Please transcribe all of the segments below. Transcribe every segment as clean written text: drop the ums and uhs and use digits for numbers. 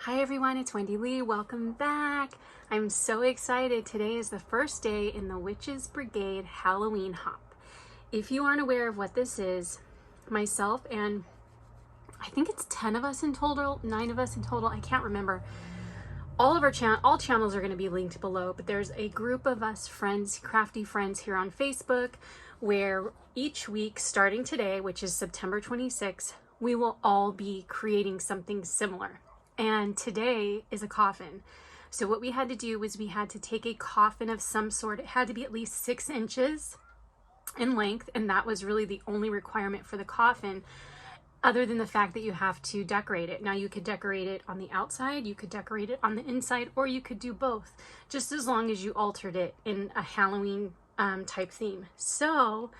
Hi everyone, it's Wendy Lee. Welcome back. I'm so excited. Today is the first day in the Witches Brigade Halloween Hop. If you aren't aware of what this is, myself and I think it's 10 of us in total, 9 of us in total, I can't remember. All channels are going to be linked below, but there's a group of us friends, crafty friends here on Facebook, where each week starting today, which is September 26th, we will all be creating something similar. And today is a coffin. So what we had to do was we had to take a coffin of some sort. It had to be at least 6 inches in length, and that was really the only requirement for the coffin, other than the fact that you have to decorate it. Now you could decorate it on the outside, you could decorate it on the inside, or you could do both, just as long as you altered it in a Halloween type theme. So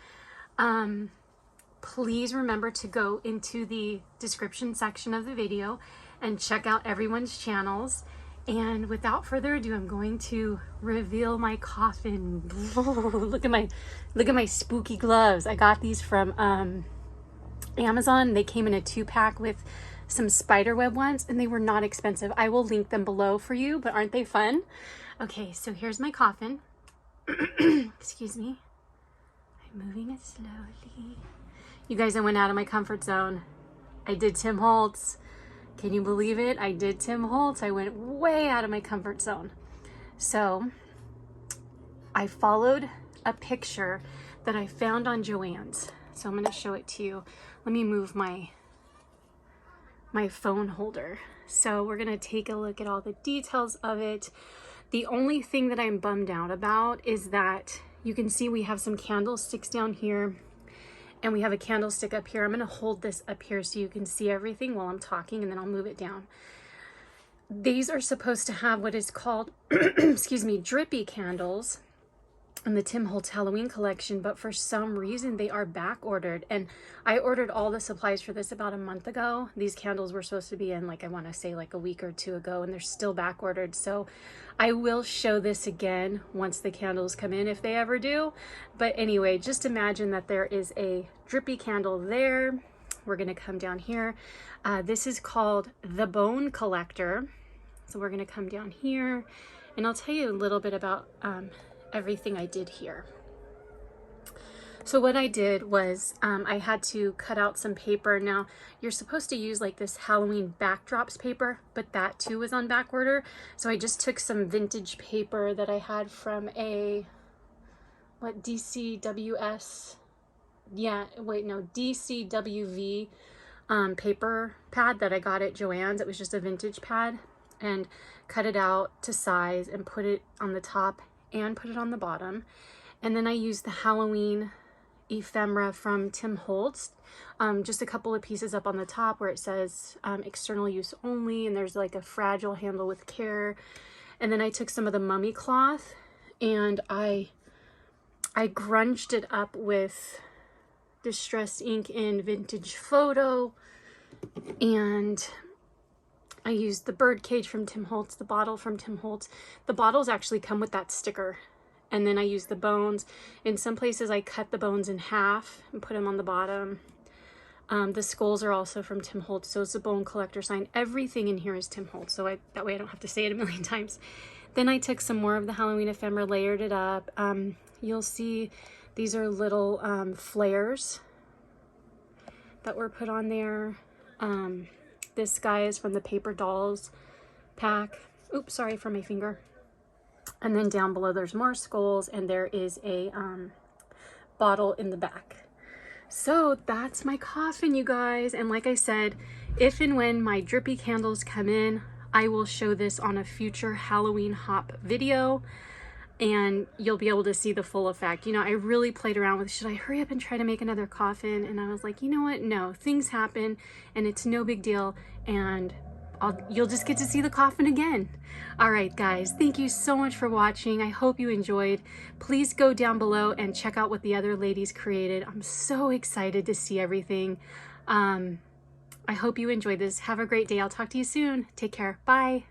please remember to go into the description section of the video and check out everyone's channels. And without further ado, I'm going to reveal my coffin. Look at my spooky gloves. I got these from Amazon. They came in a 2-pack with some spiderweb ones, and they were not expensive. I will link them below for you, but aren't they fun? Okay, so here's my coffin. Excuse me. I'm moving it slowly. You guys, I went out of my comfort zone. I did Tim Holtz. Can you believe it? I did Tim Holtz. I went way out of my comfort zone. So I followed a picture that I found on Joann's. So I'm going to show it to you. Let me move my phone holder. So we're going to take a look at all the details of it. The only thing that I'm bummed out about is that you can see we have some candlesticks down here, and we have a candlestick up here. I'm going to hold this up here so you can see everything while I'm talking, and then I'll move it down. These are supposed to have what is called, excuse me, drippy candles in the Tim Holtz Halloween collection, but for some reason they are back ordered. And I ordered all the supplies for this about a month ago. These candles were supposed to be in, like, I want to say like a week or 2 ago, and they're still back ordered. So I will show this again once the candles come in, if they ever do. But anyway, just imagine that there is a drippy candle there. We're going to come down here. This is called the Bone Collector. So we're going to come down here, and I'll tell you a little bit about everything I did here. So what I did was I had to cut out some paper. Now you're supposed to use like this Halloween backdrops paper, but that too was on back order. So I just took some vintage paper that I had from a DCWS, yeah, wait, no, DCWV paper pad that I got at Joann's. It was just a vintage pad, and cut it out to size and put it on the top and put it on the bottom. And then I used the Halloween ephemera from Tim Holtz, just a couple of pieces up on the top where it says external use only, and there's like a fragile handle with care. And then I took some of the mummy cloth and I grunged it up with distressed ink in vintage photo, and I used the bird cage from Tim Holtz, the bottle from Tim Holtz. The bottles actually come with that sticker. And then I used the bones. In some places I cut the bones in half and put them on the bottom. The skulls are also from Tim Holtz, so it's a bone collector sign. Everything in here is Tim Holtz, so that way I don't have to say it a million times. Then I took some more of the Halloween ephemera, layered it up. You'll see these are little flares that were put on there. This guy is from the Paper Dolls pack. Oops, sorry for my finger. And then down below there's more skulls, and there is a bottle in the back. So that's my coffin, you guys. And like I said, if and when my drippy candles come in, I will show this on a future Halloween hop video, and you'll be able to see the full effect. You know, I really played around with, should I hurry up and try to make another coffin? And I was like, you know what? No, things happen and it's no big deal. And you'll just get to see the coffin again. All right, guys, thank you so much for watching. I hope you enjoyed. Please go down below and check out what the other ladies created. I'm so excited to see everything. I hope you enjoyed this. Have a great day. I'll talk to you soon. Take care. Bye.